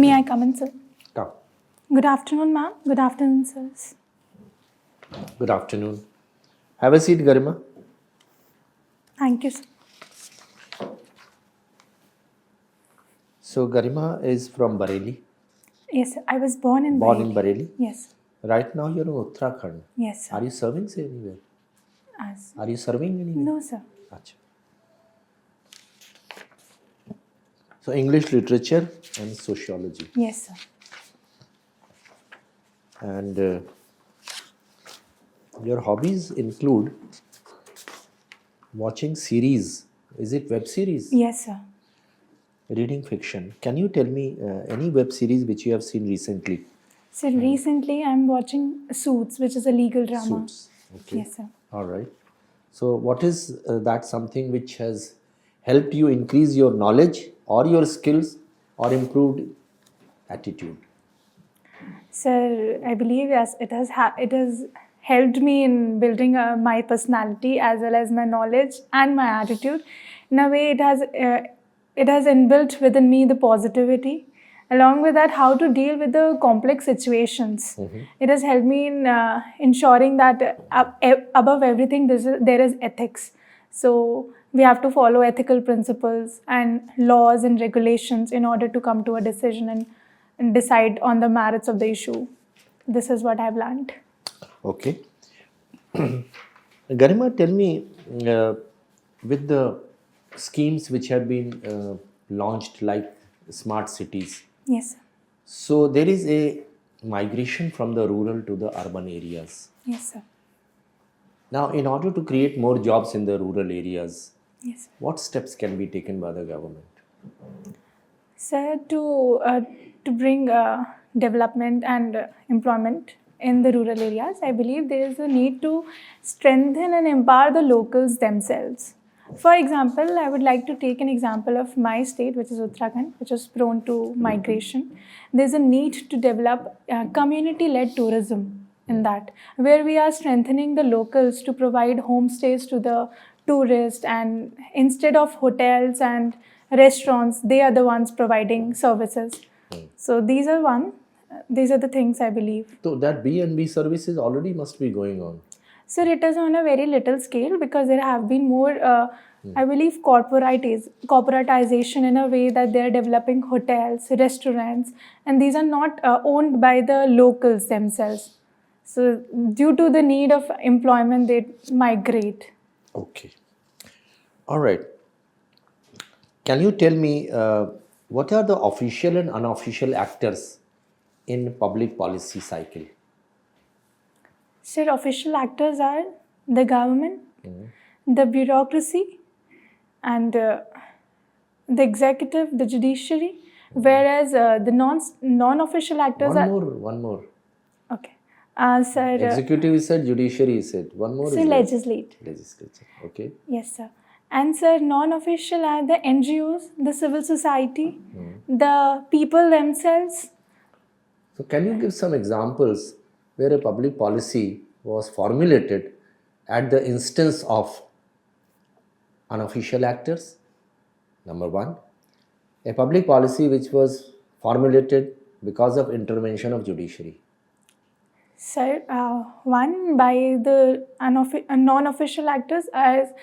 May I come in, sir? Come. Good afternoon, ma'am. Good afternoon, sirs. Good afternoon. Have a seat, Garima. Thank you, sir. So, Garima is from Bareilly. Yes, sir. I was born in Born Bareilly. in Bareilly. Yes. Right now, you're in Uttarakhand. Yes, sir. Are you serving say, anywhere? As Are you serving anywhere? no, sir. Achha. So, English literature and sociology. Yes, sir. And your hobbies include watching series. Is it web series? Yes, sir. Reading fiction. Can you tell me any web series which you have seen recently? So recently I'm watching Suits, which is a legal drama. Suits. Okay. Yes, sir. All right. So, what is that something which has helped you increase your knowledge or your skills or improved attitude? Sir, I believe yes, it has helped me in building my personality as well as my knowledge and my attitude. In a way, it has inbuilt within me the positivity. Along with that, how to deal with the complex situations. It has helped me in ensuring that above everything there is ethics. So we have to follow ethical principles and laws and regulations in order to come to a decision and decide on the merits of the issue. This is what I've learned. Okay. Garima, tell me, with the schemes which have been launched like smart cities, Yes, sir. so there is a migration from the rural to the urban areas. Yes, sir. Now, in order to create more jobs in the rural areas, Yes, sir. what steps can be taken by the government? Sir, to bring development and employment in the rural areas, I believe there is a need to strengthen and empower the locals themselves. For example, I would like to take an example of my state, which is Uttarakhand, which is prone to migration. There's a need to develop community-led tourism in that, where we are strengthening the locals to provide homestays to the tourists, and instead of hotels and restaurants, they are the ones providing services. So these are the things I believe. So that B&B services already must be going on. Sir, it is on a very little scale because there have been more, I believe, corporatization in a way that they are developing hotels, restaurants, and these are not owned by the locals themselves. So due to the need of employment, they migrate. Okay. All right. Can you tell me what are the official and unofficial actors in public policy cycle? Sir, official actors are the government, the bureaucracy, and the executive, the judiciary, whereas the non-official actors are... One more. Okay. Sir... Executive is said, judiciary is said. One more Sir, is legislature. Legislature. Okay. Yes, sir. And sir, non-official are the NGOs, the civil society, the people themselves. So can you give some examples where a public policy was formulated at the instance of unofficial actors? Number one. A public policy which was formulated because of intervention of judiciary. Sir, one by the non-official actors as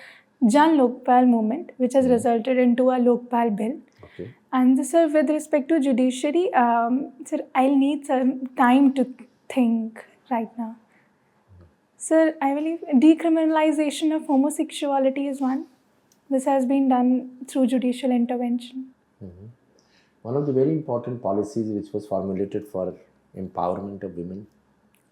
Jan Lokpal movement, which has resulted into a Lokpal bill. Okay. And sir, with respect to judiciary, sir, I'll need some time to think right now. Sir, I believe decriminalization of homosexuality is one. This has been done through judicial intervention. One of the very important policies which was formulated for empowerment of women.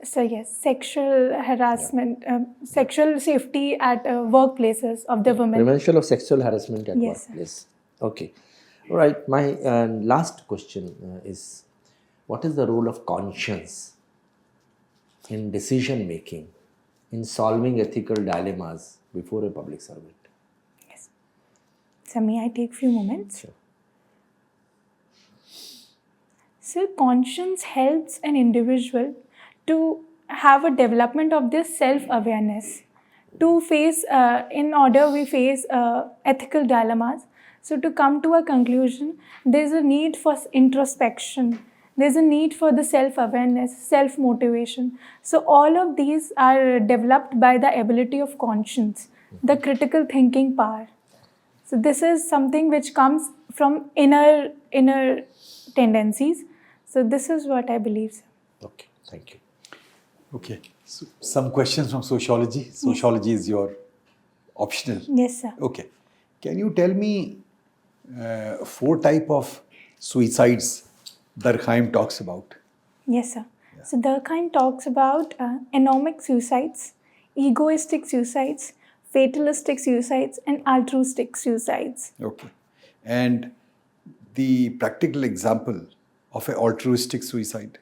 So yes, sexual harassment, sexual safety at workplaces of the women. Prevention of sexual harassment at Yes, workplace. Okay. All right. My last question is, what is the role of conscience in decision making, in solving ethical dilemmas before a public servant? Yes. So may I take few moments? Sure. So conscience helps an individual to have a development of this self-awareness, to face, in order we face ethical dilemmas. So to come to a conclusion, there's a need for introspection. There's a need for the self-awareness, self-motivation. So all of these are developed by the ability of conscience, the critical thinking power. So this is something which comes from inner tendencies. So this is what I believe, sir. Okay, thank you. Okay, so some questions from sociology. Sociology is your optional. Yes, sir. Okay, can you tell me 4 type of suicides Durkheim talks about? Yes, sir. So Durkheim talks about anomic suicides, egoistic suicides, fatalistic suicides, and altruistic suicides. Okay, and the practical example of an altruistic suicide?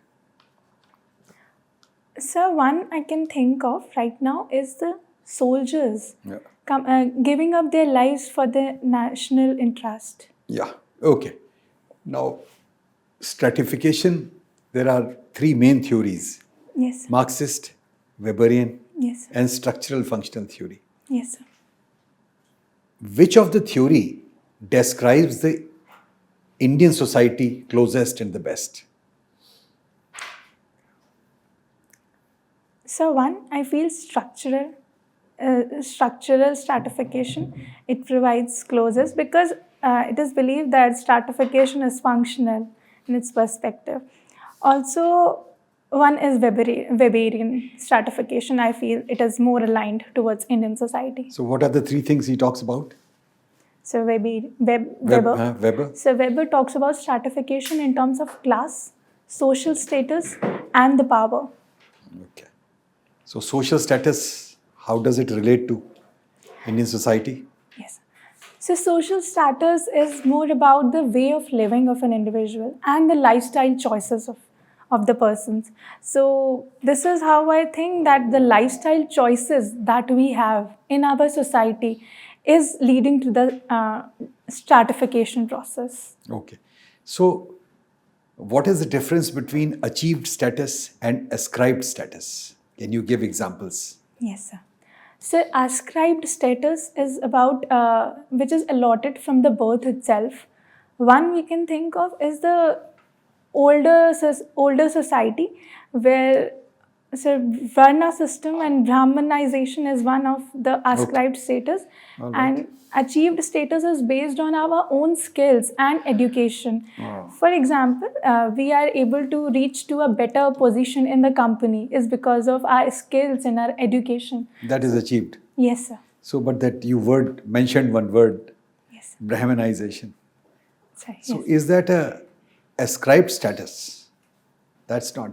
So one I can think of right now is the soldiers Yeah. giving up their lives for the national interest. Yeah, okay. Now, stratification, there are 3 main theories: Yes, sir. Marxist, Weberian, Yes, sir. and structural functional theory. Yes, sir. Which of the theory describes the Indian society closest and the best? So one, I feel structural stratification. It provides closest because it is believed that stratification is functional in its perspective. Also, one is Weberian stratification. I feel it is more aligned towards Indian society. So, what are the 3 things he talks about? So Weber. Weber. So Weber talks about stratification in terms of class, social status, and the power. Okay. So, social status, how does it relate to Indian society? Yes. So social status is more about the way of living of an individual and the lifestyle choices of the persons. So this is how I think that the lifestyle choices that we have in our society is leading to the stratification process. Okay. So, what is the difference between achieved status and ascribed status? Can you give examples? Yes, sir. So ascribed status is about which is allotted from the birth itself. One we can think of is the older society where Varna system and Brahmanization is one of the ascribed status, and achieved status is based on our own skills and education. For example, we are able to reach to a better position in the company is because of our skills and our education. That is achieved. Yes, sir. So, but that you mentioned one word, Yes. Brahmanization. Sorry. So, Yes. is that a ascribed status? That's not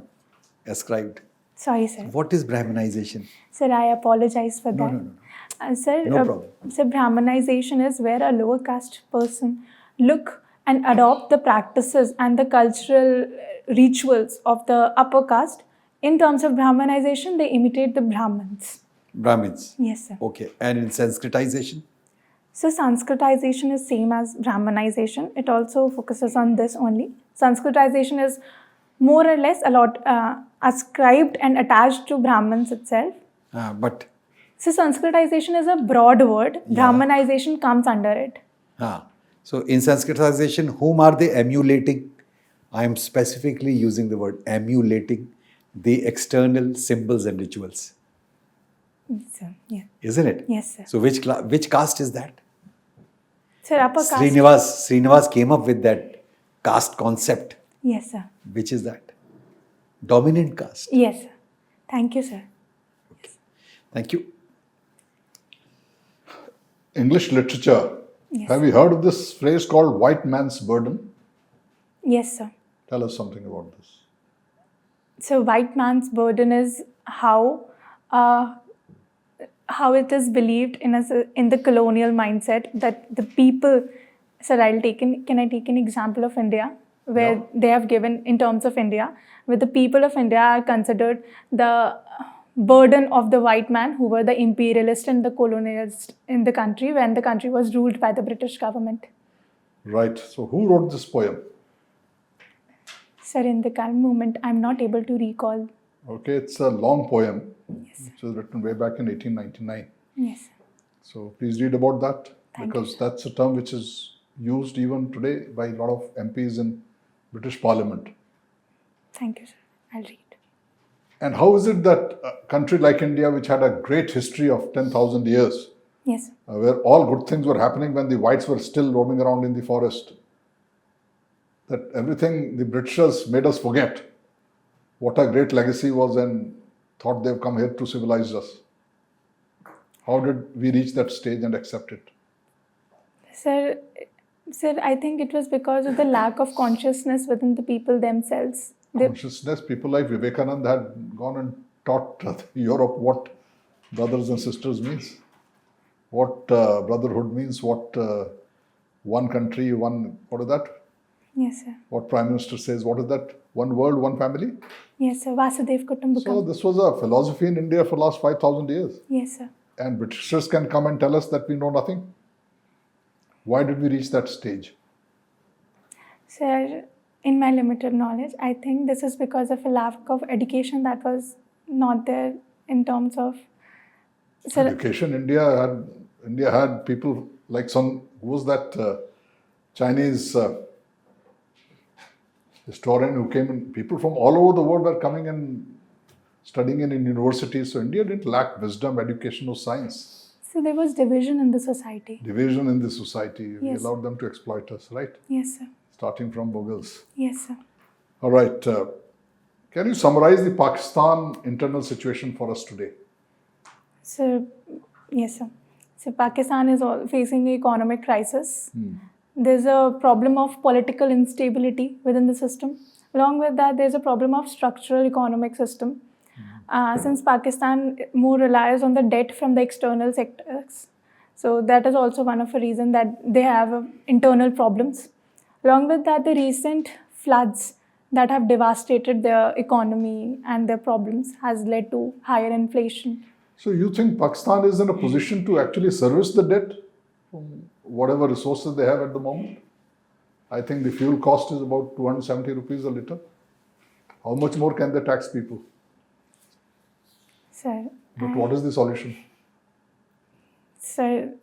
ascribed. Sorry, sir. What is Brahmanization? Sir, I apologize for that. No. Sir, No problem. So Brahmanization is where a lower caste person look and adopt the practices and the cultural rituals of the upper caste. In terms of Brahmanization, they imitate the Brahmins. Brahmins. Yes, sir. Okay. And in Sanskritization? So Sanskritization is same as Brahmanization. It also focuses on this only. Sanskritization is more or less a lot ascribed and attached to Brahmins itself. But So Sanskritization is a broad word. Brahmanization comes under it. so in Sanskritization, whom are they emulating? I am specifically using the word emulating the external symbols and rituals. So, yeah. Isn't it? Yes, sir. So which caste is that? Sir, upper caste. Srinivas came up with that caste concept. Yes, sir. Which is that? Dominant caste. Yes, sir. Thank you, sir. Thank you. English literature. Yes. Have you heard of this phrase called white man's burden? Yes, sir. Tell us something about this. So white man's burden is how it is believed in the colonial mindset that the people. Sir, can I take an example of India where Yeah. they have given in terms of India, where the people of India are considered the burden of the white man who were the imperialist and the colonialist in the country when the country was ruled by the British government. Right. So, who wrote this poem? Sir, in the current moment, I'm not able to recall. Okay, it's a long poem Yes. which was written way back in 1899. Yes. So, please read about that Thank because you, that's a term which is used even today by a lot of MPs in British Parliament. Thank you, sir. I'll read. And how is it that a country like India, which had a great history of 10,000 years, Yes, sir. where all good things were happening when the whites were still roaming around in the forest, that everything the Britishers made us forget what our great legacy was and thought they've come here to civilize us? How did we reach that stage and accept it? Sir, I think it was because of the lack of consciousness within the people themselves. Consciousness, people like Vivekananda had gone and taught Europe what brothers and sisters means, what brotherhood means, what one country, what is that? Yes, sir. What Prime Minister says, what is that? One world, one family? Yes, sir. Vasudev Kutumbakam. So this was a philosophy in India for the last 5,000 years. Yes, sir. And Britishers can come and tell us that we know nothing. Why did we reach that stage? Sir, in my limited knowledge, I think this is because of a lack of education that was not there in terms of... Sir, Education, India had people like who was that Chinese historian who came in, people from all over the world were coming and studying in universities. So India didn't lack wisdom, education or science. so there was division in the society. Division in the society. We Yes. allowed them to exploit us, right? Yes, sir. Starting from Mughals. Yes, sir. All right. Can you summarize the Pakistan internal situation for us today? So, yes, sir. So, Pakistan is facing an economic crisis. There's a problem of political instability within the system. Along with that, there's a problem of structural economic system. Since Pakistan more relies on the debt from the external sectors, so that is also one of the reasons that they have internal problems. Along with that, the recent floods that have devastated their economy and their problems has led to higher inflation. So you think Pakistan is in a position to actually service the debt from whatever resources they have at the moment? I think the fuel cost is about 270 rupees a litre. How much more can they tax people? Sir, But what is the solution? sir,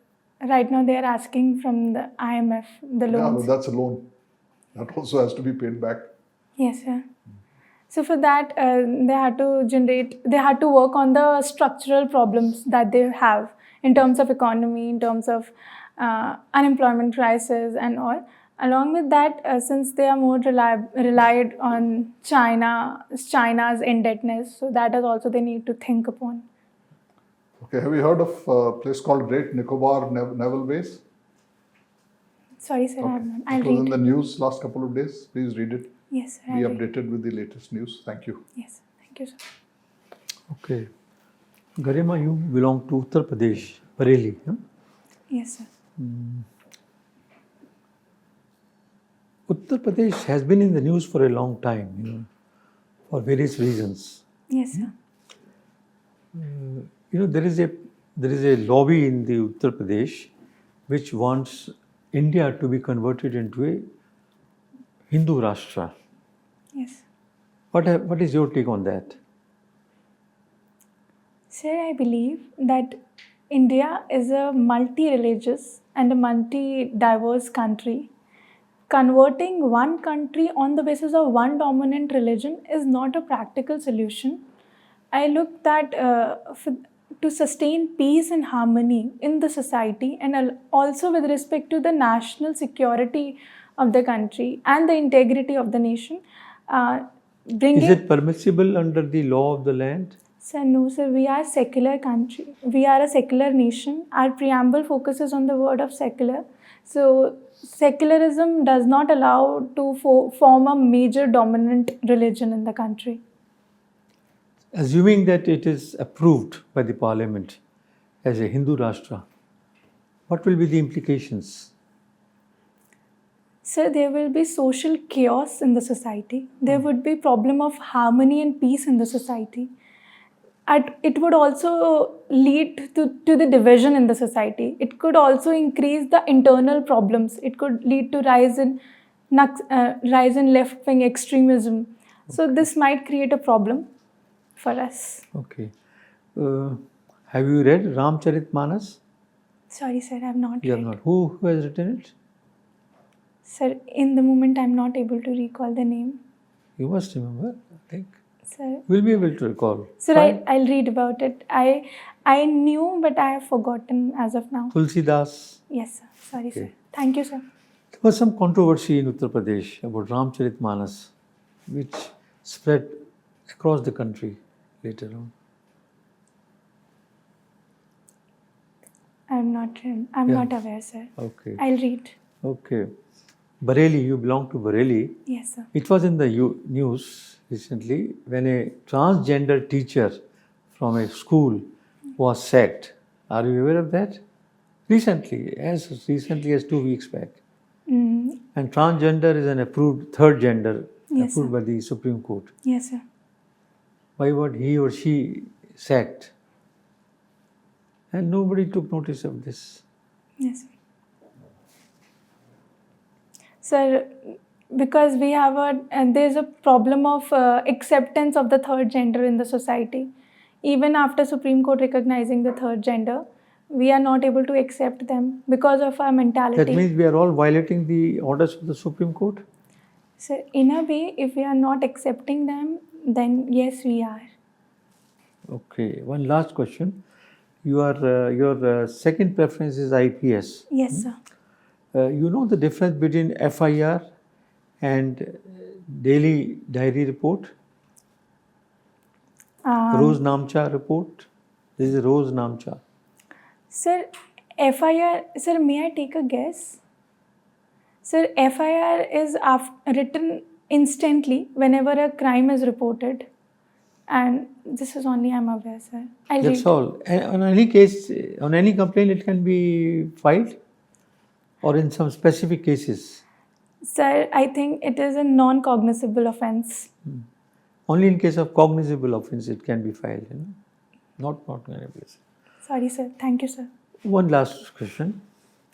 right now they are asking from the IMF the Yeah, loans. but that's a loan. That also has to be paid back. Yes, sir. So for that, they had to work on the structural problems that they have in terms of economy, in terms of unemployment crisis and all. Along with that, since they are more relied on China's indebtedness, so that is also they need to think upon. Okay, have you heard of a place called Great Nicobar Naval Base? Sorry, sir, I have not. I'll It was in read. the news last couple of days. Please read it. Yes, sir. Be I'll read. updated with the latest news. Thank you. Yes, thank you, sir. Okay. Garima, you belong to Uttar Pradesh, Bareilly. Huh? Yes, sir. Uttar Pradesh has been in the news for a long time, for various reasons. Yes, sir. There is a lobby in the Uttar Pradesh which wants India to be converted into a Hindu Rashtra. Yes. What is your take on that? Sir, I believe that India is a multi-religious and a multi-diverse country. Converting one country on the basis of one dominant religion is not a practical solution. I look that to sustain peace and harmony in the society and also with respect to the national security of the country and the integrity of the nation, Is it permissible under the law of the land? Sir, no, sir. We are a secular country. We are a secular nation. Our preamble focuses on the word of secular. So, secularism does not allow to form a major dominant religion in the country. Assuming that it is approved by the parliament as a Hindu Rashtra, what will be the implications? Sir, there will be social chaos in the society. There would be problem of harmony and peace in the society. It would also lead to the division in the society. It could also increase the internal problems. It could lead to rise in left-wing extremism. So this might create a problem for us. Okay. Have you read Ramcharitmanas? Sorry, sir, I have not You have read. not. Who has written it? Sir, in the moment, I'm not able to recall the name. You must remember, I think. Sir, We'll be able to recall. sir, Fine. I'll read about it. I knew, but I have forgotten as of now. Tulsidas. Yes, sir. Sorry, sir. Okay. Thank you, sir. There was some controversy in Uttar Pradesh about Ramcharitmanas, which spread across the country later on. I'm not aware, sir. Okay. I'll read. Okay. Bareilly, you belong to Bareilly. Yes, sir. It was in the news recently when a transgender teacher from a school was sacked. Are you aware of that? Recently as 2 weeks back. Mm, And transgender is an approved third gender, Yes, approved sir. by the Supreme Court. yes, sir. Why was he or she sacked? And nobody took notice of this. Yes. Sir, because we have there's a problem of acceptance of the third gender in the society. Even after Supreme Court recognizing the third gender, we are not able to accept them because of our mentality. That means we are all violating the orders of the Supreme Court? So in a way, if we are not accepting them, then yes, we are. Okay. One last question. Your second preference is IPS. Yes, sir. You know the difference between FIR and daily diary report? Rose Namcha report? This is Rose Namcha. Sir, FIR, sir, may I take a guess? Sir, FIR is written instantly whenever a crime is reported. And this is only I'm aware, sir. I'll That's read. all. And on any case, on any complaint, it can be filed, or in some specific cases. Sir, I think it is a non-cognizable offense. Only in case of cognizable offense it can be filed. Not cognizable. Sorry, sir. Thank you, sir. One last question.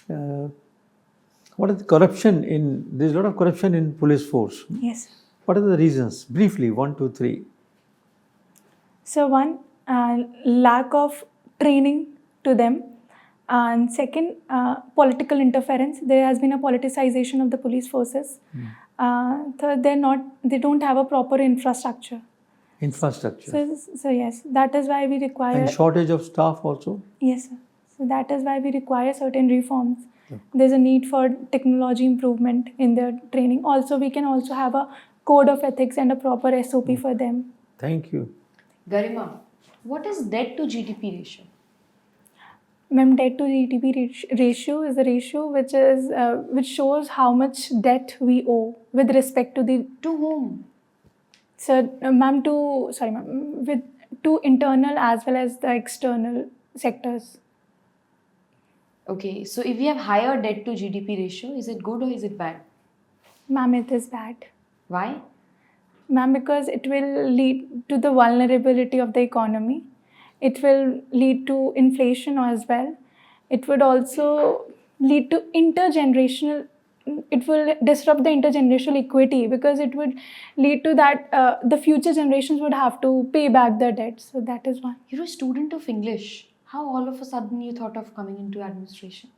What is the corruption in? There's a lot of corruption in police force. Yes. What are the reasons? Briefly, 1, 2, 3. So one, lack of training to them. And second, political interference. There has been a politicization of the police forces. Third, they don't have a proper infrastructure. Infrastructure. So yes, that is why we require. And shortage of staff also. Yes, sir. So that is why we require certain reforms. There's a need for technology improvement in their training. Also, we can also have a code of ethics and a proper SOP for them. Thank you. Garima, what is debt to GDP ratio? Ma'am, debt to GDP ratio is the ratio which shows how much debt we owe with respect to the. To whom? Sir, ma'am, to internal as well as the external sectors. Okay, so if we have higher debt to GDP ratio, is it good or is it bad? Ma'am, it is bad. Why? Ma'am, because it will lead to the vulnerability of the economy. It will lead to inflation as well. It would also lead to intergenerational. It will disrupt the intergenerational equity because it would lead to that the future generations would have to pay back their debt. So that is why. You're a student of English. How all of a sudden you thought of coming into administration?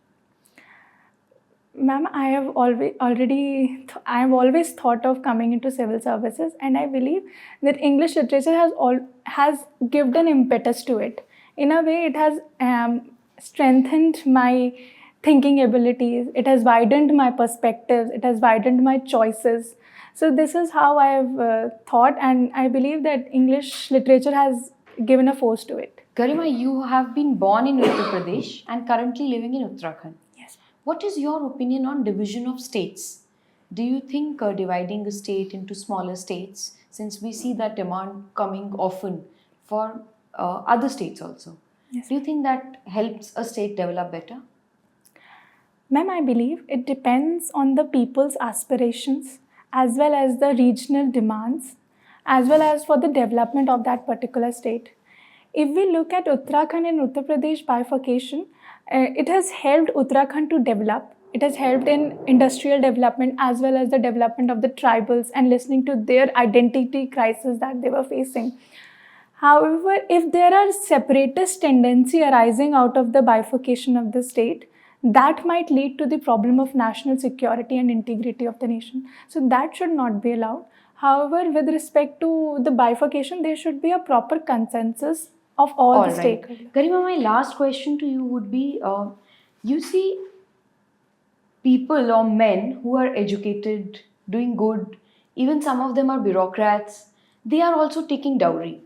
Ma'am, I have always thought of coming into civil services, and I believe that English literature has given an impetus to it. In a way, it has strengthened my thinking abilities. It has widened my perspectives. It has widened my choices. So this is how I have thought, and I believe that English literature has given a force to it. Garima, you have been born in Uttar Pradesh and currently living in Uttarakhand. Yes. What is your opinion on division of states? Do you think dividing a state into smaller states, since we see that demand coming often for other states also, Yes. do you think that helps a state develop better? Ma'am, I believe it depends on the people's aspirations as well as the regional demands as well as for the development of that particular state. If we look at Uttarakhand and Uttar Pradesh bifurcation, it has helped Uttarakhand to develop. It has helped in industrial development as well as the development of the tribals and listening to their identity crisis that they were facing. However, if there are separatist tendency arising out of the bifurcation of the state, that might lead to the problem of national security and integrity of the nation. So that should not be allowed. However, with respect to the bifurcation, there should be a proper consensus of all the stakeholders. Garima, my last question to you would be, you see people or men who are educated, doing good, even some of them are bureaucrats, they are also taking dowry.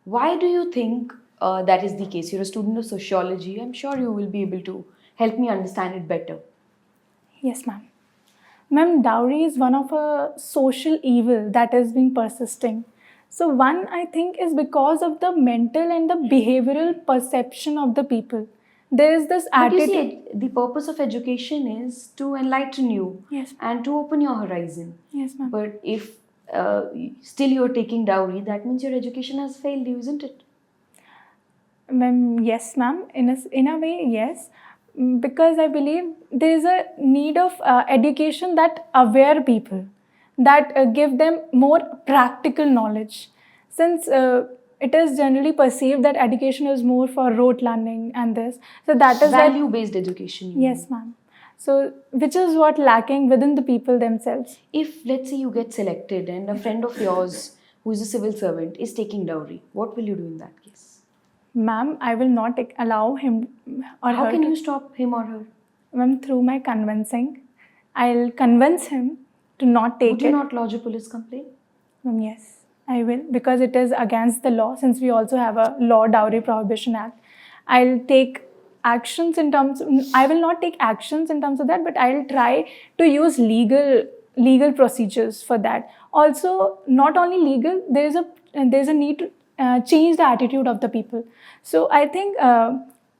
Why do you think that is the case? You're a student of sociology. I'm sure you will be able to help me understand it better. Yes, ma'am. Ma'am, dowry is one of a social evil that has been persisting. So one, I think, is because of the mental and the behavioral perception of the people. There is this But you attitude. see, the purpose of education is to enlighten you Yes. and to open your horizon. Yes, ma'am. But if still you're taking dowry, that means your education has failed you, isn't it? Ma'am, yes, ma'am. In a way, yes. Because I believe there is a need of education that aware people, that give them more practical knowledge. Since it is generally perceived that education is more for rote learning and this. So that is why. Value-based education. you Yes, ma'am. So which is what lacking within the people themselves. If, let's say, you get selected and a friend of yours who is a civil servant is taking dowry, what will you do in that case? Ma'am, I will not allow him or How her can to- you stop him or her? Ma'am, through my convincing, I'll convince him to not take Would you it. not lodge a police complaint? Yes, I will, because it is against the law, since we also have a law dowry prohibition act. I'll take actions in terms I will not take actions in terms of that, but I'll try to use legal procedures for that. Also, not only legal, there's a need to change the attitude of the people. So I think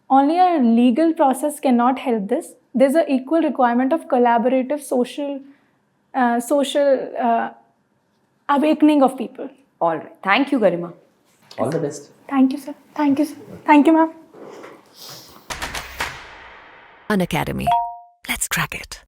only a legal process cannot help this. There's an equal requirement of collaborative social awakening of people. All right. Thank you, Garima. All the best. Thank you, sir. Thank you, sir. Thank you, ma'am. Unacademy. Let's crack it.